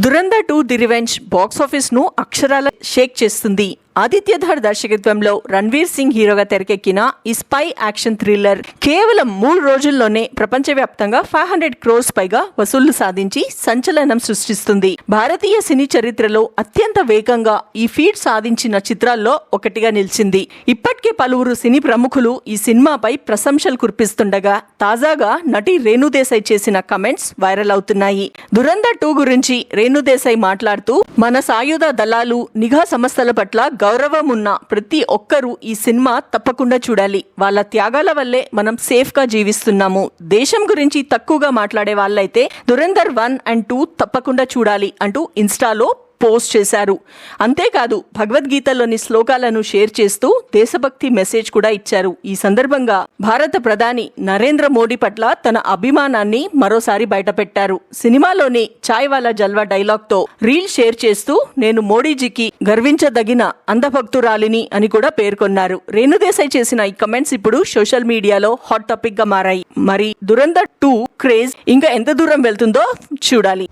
Dhurandhar 2 the revenge box office ను అక్షరాల షేక్ చేస్తుంది. ఆదిత్యధర్ దర్శకత్వంలో రణ్వీర్ సింగ్ హీరోగా తెరకెక్కిన ఈ స్పై యాక్షన్ థ్రిల్లర్ కేవలం 3 రోజుల్లోనే ప్రపంచవ్యాప్తంగా 500 crores పైగా వసూళ్లు సాధించి సంచలనం సృష్టిస్తుంది. భారతీయ సినీ చరిత్రలో అత్యంత వేగంగా ఈ ఫీట్ సాధించిన చిత్రాల్లో ఒకటిగా నిలిచింది. ఇప్పటికే పలువురు సినీ ప్రముఖులు ఈ సినిమాపై ప్రశంసలు కురిపిస్తుండగా తాజాగా నటి రేణు దేశాయ్ చేసిన కమెంట్స్ వైరల్ అవుతున్నాయి. దురంధర్ 2 గురించి రేణు దేశాయ్ మాట్లాడుతూ, మన సాయుధ దళాలు, నిఘా సంస్థల పట్ల గౌరవం ఉన్న ప్రతి ఒక్కరూ ఈ సినిమా తప్పకుండా చూడాలి. వాళ్ళ త్యాగాల వల్లే మనం సేఫ్ గా జీవిస్తున్నాము. దేశం గురించి తక్కువగా మాట్లాడే వాళ్ళైతే దురంధర్ 1 and 2 తప్పకుండా చూడాలి అంటూ ఇన్స్టాలో పోస్ట్ చేశారు. అంతేకాదు భగవద్గీతలోని శ్లోకాలను షేర్ చేస్తూ దేశభక్తి మెసేజ్ కూడా ఇచ్చారు. ఈ సందర్భంగా భారత ప్రధాని నరేంద్ర మోడీ పట్ల తన అభిమానాన్ని మరోసారి బయటపెట్టారు. సినిమాలోని చాయ్ వాలా జల్వా డైలాగ్ తో రీల్ షేర్ చేస్తూ, నేను మోడీజీకి గర్వించదగిన అంధభక్తురాలిని అని కూడా పేర్కొన్నారు. రేణు దేశాయ్ చేసిన ఈ కమెంట్స్ ఇప్పుడు సోషల్ మీడియాలో హాట్ టాపిక్ గా మారాయి. మరి దురంధర్ 2 క్రేజ్ ఇంకా ఎంత దూరం వెళ్తుందో చూడాలి.